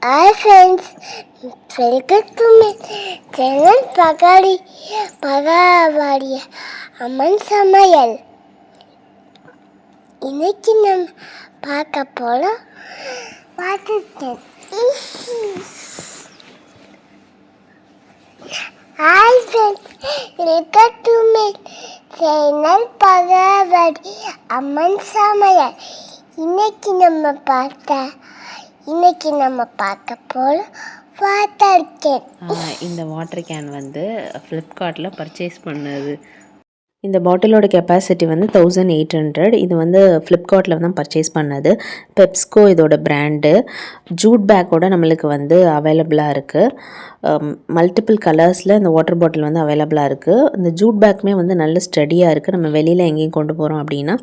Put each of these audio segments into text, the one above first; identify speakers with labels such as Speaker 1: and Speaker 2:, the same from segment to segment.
Speaker 1: Hi friends, welcome to my channel பகாவாடி அம்மன் சமையல். இன்னைக்கு நம்ம பார்க்க போறோம் water. Hi friends, welcome to my channel பகாவாடி அம்மன் சமையல். இன்னைக்கு நம்ம பார்க்க போறோம் வாட்டர் கேன்.
Speaker 2: இந்த வாட்டர் கேன் வந்து ஃப்ளிப்கார்ட்டில் பர்ச்சேஸ் பண்ணது. இந்த பாட்டிலோட கெப்பாசிட்டி வந்து 1800. இது வந்து ஃப்ளிப்கார்ட்டில் தான் பர்ச்சேஸ் பண்ணது. பெப்ஸ்கோ இதோட பிராண்டு. ஜூட் பேக்கோட நம்மளுக்கு வந்து அவைலபிளாக இருக்குது. மல்டிபிள் கலர்ஸில் இந்த வாட்டர் பாட்டில் வந்து அவைலபிளாக இருக்குது. இந்த ஜூட் பேக்குமே வந்து நல்ல ஸ்டடியாக இருக்குது. நம்ம வெளியில் எங்கேயும் கொண்டு போகிறோம் அப்படின்னா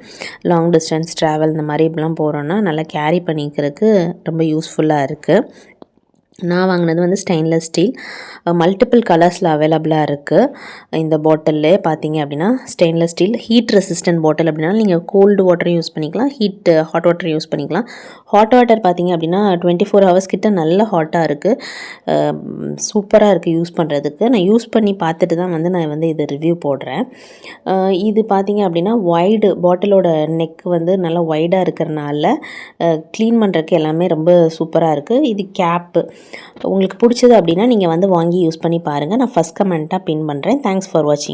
Speaker 2: லாங் டிஸ்டன்ஸ் ட்ராவல் இந்த மாதிரி இப்படிலாம் போகிறோன்னா நல்லா கேரி பண்ணிக்கிறதுக்கு ரொம்ப யூஸ்ஃபுல்லாக இருக்குது. நான் வாங்கினது வந்து ஸ்டெயின்லெஸ் ஸ்டீல். மல்டிபிள் கலர்ஸில் அவைலபிளாக இருக்குது. இந்த பாட்டிலே பார்த்தீங்க அப்படின்னா ஸ்டெயின்லெஸ் ஸ்டீல் ஹீட் ரெசிஸ்டன்ட் பாட்டில் அப்படின்னா நீங்கள் கோல்டு வாட்டரும் யூஸ் பண்ணிக்கலாம், ஹாட் வாட்டர் யூஸ் பண்ணிக்கலாம். ஹாட் வாட்டர் பார்த்தீங்க அப்படின்னா 24 ஹவர்ஸ் கிட்ட நல்ல ஹாட்டாக இருக்குது. சூப்பராக இருக்குது யூஸ் பண்ணுறதுக்கு. நான் யூஸ் பண்ணி பார்த்துட்டு தான் வந்து நான் வந்து இது ரிவ்யூ போடுறேன். இது பார்த்தீங்க அப்படின்னா வைடு பாட்டிலோட நெக் வந்து நல்லா வைடாக இருக்கிறனால க்ளீன் பண்ணுறதுக்கு எல்லாமே ரொம்ப சூப்பராக இருக்குது. இது கேப்பு உங்களுக்கு பிடிச்சது அப்படின்னா நீங்கள் வந்து வாங்கி யூஸ் பண்ணி பாருங்கள். நான் ஃபஸ்ட் கமெண்ட்டாக பின் பண்ணுறேன். தேங்க்ஸ் ஃபார் வாட்சிங்.